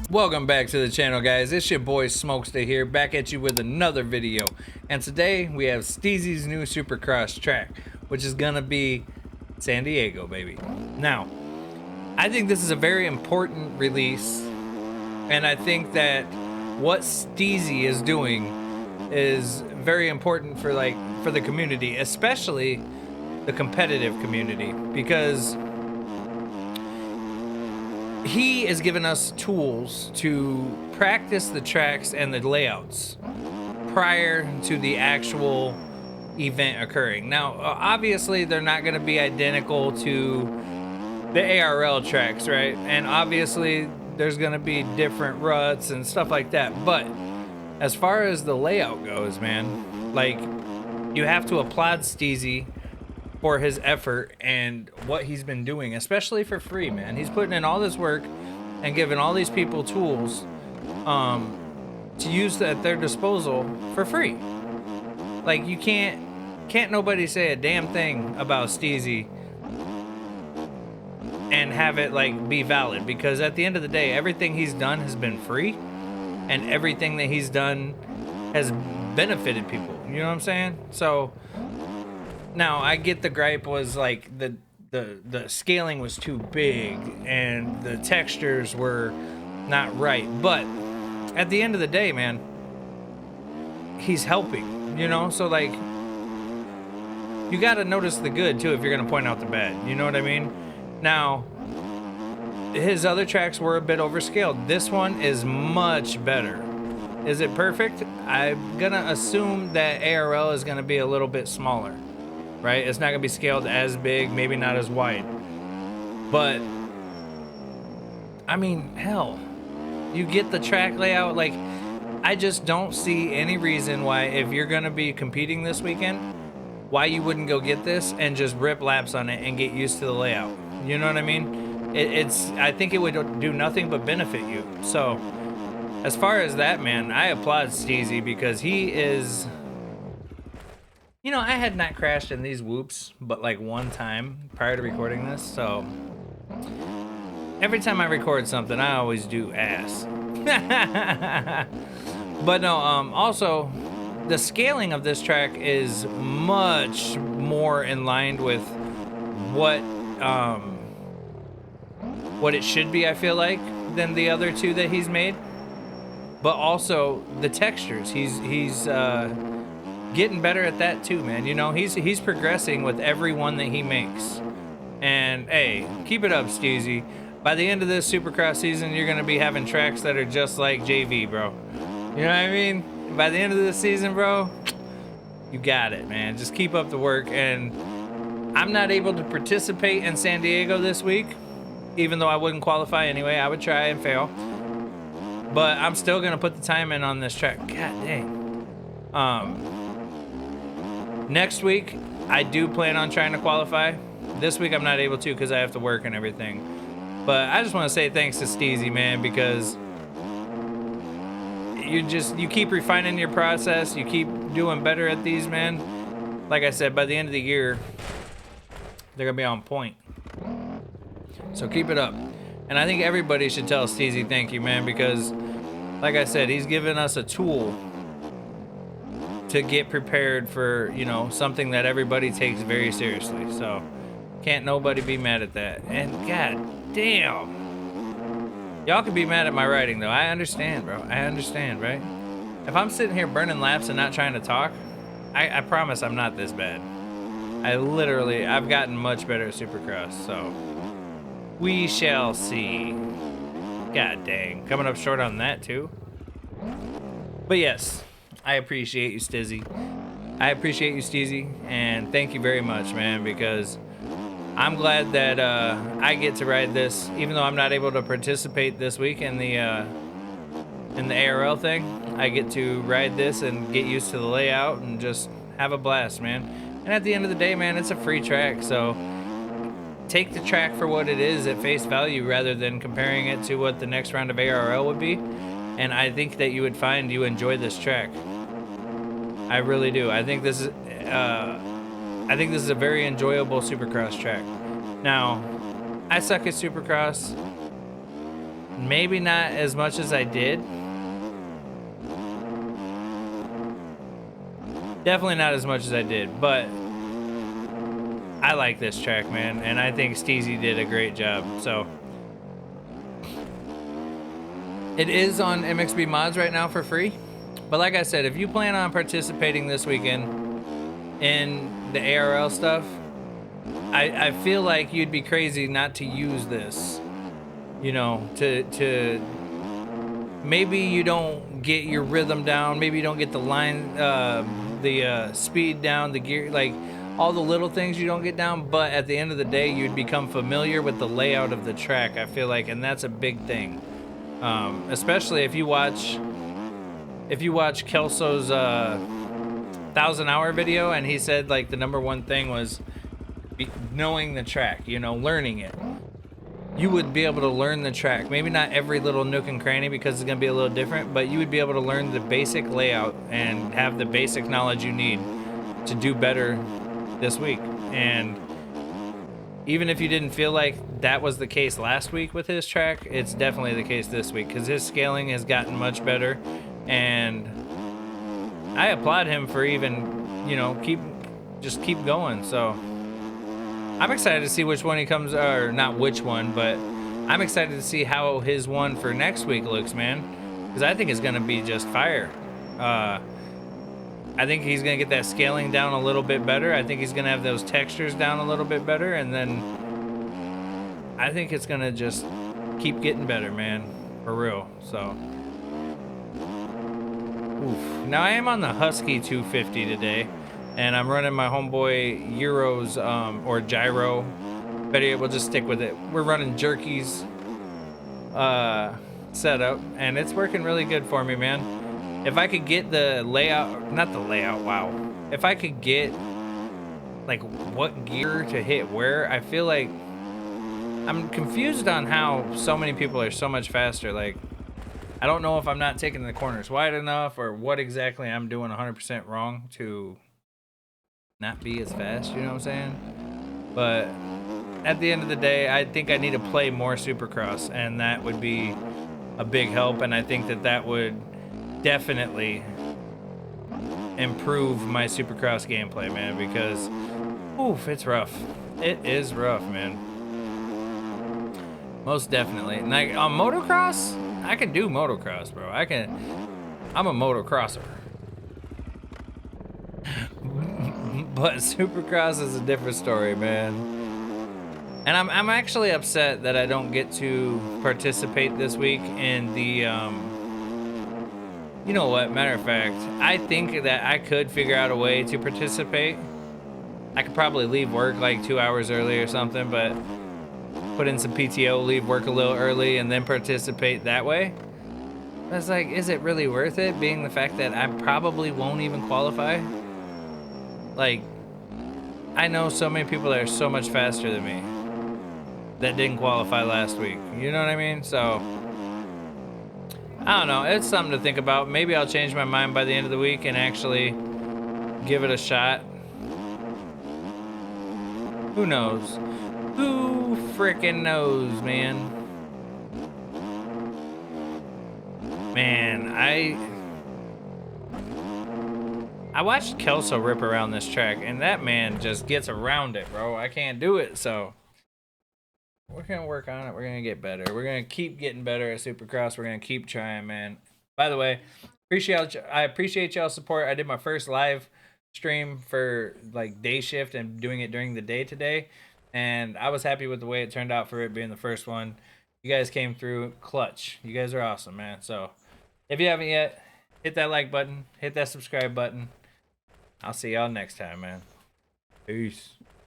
Welcome back to the channel, guys. It's your boy Smokestay here, back at you with another video. And today we have Steezys' new Supercross track, which is gonna be San Diego, baby. Now, I think this is a very important release, and I think that what Steezy is doing is very important for the community, especially the competitive community, because he is giving us tools to practice the tracks and the layouts prior to the actual event occurring. Now, obviously, they're not going to be identical to the ARL tracks, right? And obviously, there's going to be different ruts and stuff like that. But as far as the layout goes, man, like, you have to applaud Steezy for his effort and what he's been doing, especially for free, man. He's putting in all this work and giving all these people tools to use at their disposal for free. Like, you can't nobody say a damn thing about Steezy and have it like be valid, because at the end of the day, everything he's done has been free, and everything that he's done has benefited people. You know what I'm saying? So now, I get the gripe was like the scaling was too big and the textures were not right. But at the end of the day, man, he's helping, you know? So, like, you got to notice the good, too, if you're going to point out the bad. You know what I mean? Now, his other tracks were a bit overscaled. This one is much better. Is it perfect? I'm going to assume that ARL is going to be a little bit smaller. Right? It's not going to be scaled as big, maybe not as wide. But, I mean, hell, you get the track layout. Like, I just don't see any reason why, if you're going to be competing this weekend, why you wouldn't go get this and just rip laps on it and get used to the layout. You know what I mean? I think it would do nothing but benefit you. So, as far as that, man, I applaud Steezy, because he is... You know, I had not crashed in these whoops but like one time prior to recording this, so every time I record something, I always do ass. But no, also, the scaling of this track is much more in line with what it should be, I feel like, than the other two that he's made. But also the textures, he's getting better at that too, man. You know, he's progressing with every one that he makes. And hey, keep it up, Steezy. By the end of this Supercross season, you're gonna be having tracks that are just like JV, bro. You know what I mean? By the end of this season, bro, you got it, man. Just keep up the work. And I'm not able to participate in San Diego this week, even though I wouldn't qualify anyway. I would try and fail, but I'm still gonna put the time in on this track. God dang. Next week, I do plan on trying to qualify. This week, I'm not able to because I have to work and everything. But I just want to say thanks to Steezy, man, because you keep refining your process. You keep doing better at these, man. Like I said, by the end of the year, they're going to be on point. So keep it up. And I think everybody should tell Steezy thank you, man, because, like I said, he's given us a tool to get prepared for, you know, something that everybody takes very seriously. So can't nobody be mad at that. And god damn, y'all can be mad at my writing though. I understand, bro. I understand, right? If I'm sitting here burning laps and not trying to talk, I promise I'm not this bad. I've gotten much better at Supercross, so we shall see. God dang, coming up short on that too. But yes, I appreciate you, Steezy. I appreciate you, Steezy, and thank you very much, man, because I'm glad that I get to ride this, even though I'm not able to participate this week in the ARL thing. I get to ride this and get used to the layout and just have a blast, man. And at the end of the day, man, it's a free track, so take the track for what it is at face value rather than comparing it to what the next round of ARL would be. And I think that you would find you enjoy this track. I really do. I think this is a very enjoyable Supercross track. Now, I suck at Supercross. Maybe not as much as I did. Definitely not as much as I did, but I like this track, man, and I think Steezy did a great job. So it is on MXB Mods right now for free. But like I said, if you plan on participating this weekend in the ARL stuff, I feel like you'd be crazy not to use this. You know, to maybe you don't get your rhythm down, maybe you don't get the line, the speed down, the gear, like all the little things you don't get down, but at the end of the day, you'd become familiar with the layout of the track, I feel like, and that's a big thing. Especially if you watch Kelso's 1,000-hour video, and he said like the #1 thing was knowing the track, you know, learning it. You would be able to learn the track. Maybe not every little nook and cranny because it's going to be a little different, but you would be able to learn the basic layout and have the basic knowledge you need to do better this week. And even if you didn't feel like that was the case last week with his track, it's definitely the case this week because his scaling has gotten much better. And I applaud him for even, you know, keep going. So I'm excited to see which one he comes, or not which one, but I'm excited to see how his one for next week looks, man. Because I think it's going to be just fire. I think he's going to get that scaling down a little bit better. I think he's going to have those textures down a little bit better. And then I think it's going to just keep getting better, man. For real. So. Oof. Now I am on the Husky 250 today. And I'm running my homeboy Euro's, or Gyro. But we'll just stick with it. We're running Jerky's setup, and it's working really good for me, man. If I could get the layout, not the layout, wow. If I could get, like, what gear to hit where, I feel like I'm confused on how so many people are so much faster. Like, I don't know if I'm not taking the corners wide enough or what exactly I'm doing 100% wrong to not be as fast, you know what I'm saying? But at the end of the day, I think I need to play more Supercross, and that would be a big help, and I think that would definitely improve my Supercross gameplay, man, because oof, it's rough. It is rough, man. Most definitely. Like on motocross, I can do motocross, bro. I'm a motocrosser. But Supercross is a different story, man. And I'm actually upset that I don't get to participate this week in the, you know what, matter of fact, I think that I could figure out a way to participate. I could probably leave work like 2 hours early or something, but put in some PTO, leave work a little early, and then participate that way. I was like, is it really worth it, being the fact that I probably won't even qualify? Like, I know so many people that are so much faster than me that didn't qualify last week. You know what I mean? So, I don't know. It's something to think about. Maybe I'll change my mind by the end of the week and actually give it a shot. Who knows? Who frickin' knows, man? Man, I watched Kelso rip around this track, and that man just gets around it, bro. I can't do it, so we're going to work on it. We're going to get better. We're going to keep getting better at Supercross. We're going to keep trying, man. By the way, I appreciate y'all's support. I did my first live stream for, like, day shift and doing it during the day today, and I was happy with the way it turned out for it being the first one. You guys came through clutch. You guys are awesome, man. So if you haven't yet, hit that like button, hit that subscribe button. I'll see y'all next time, man. Peace.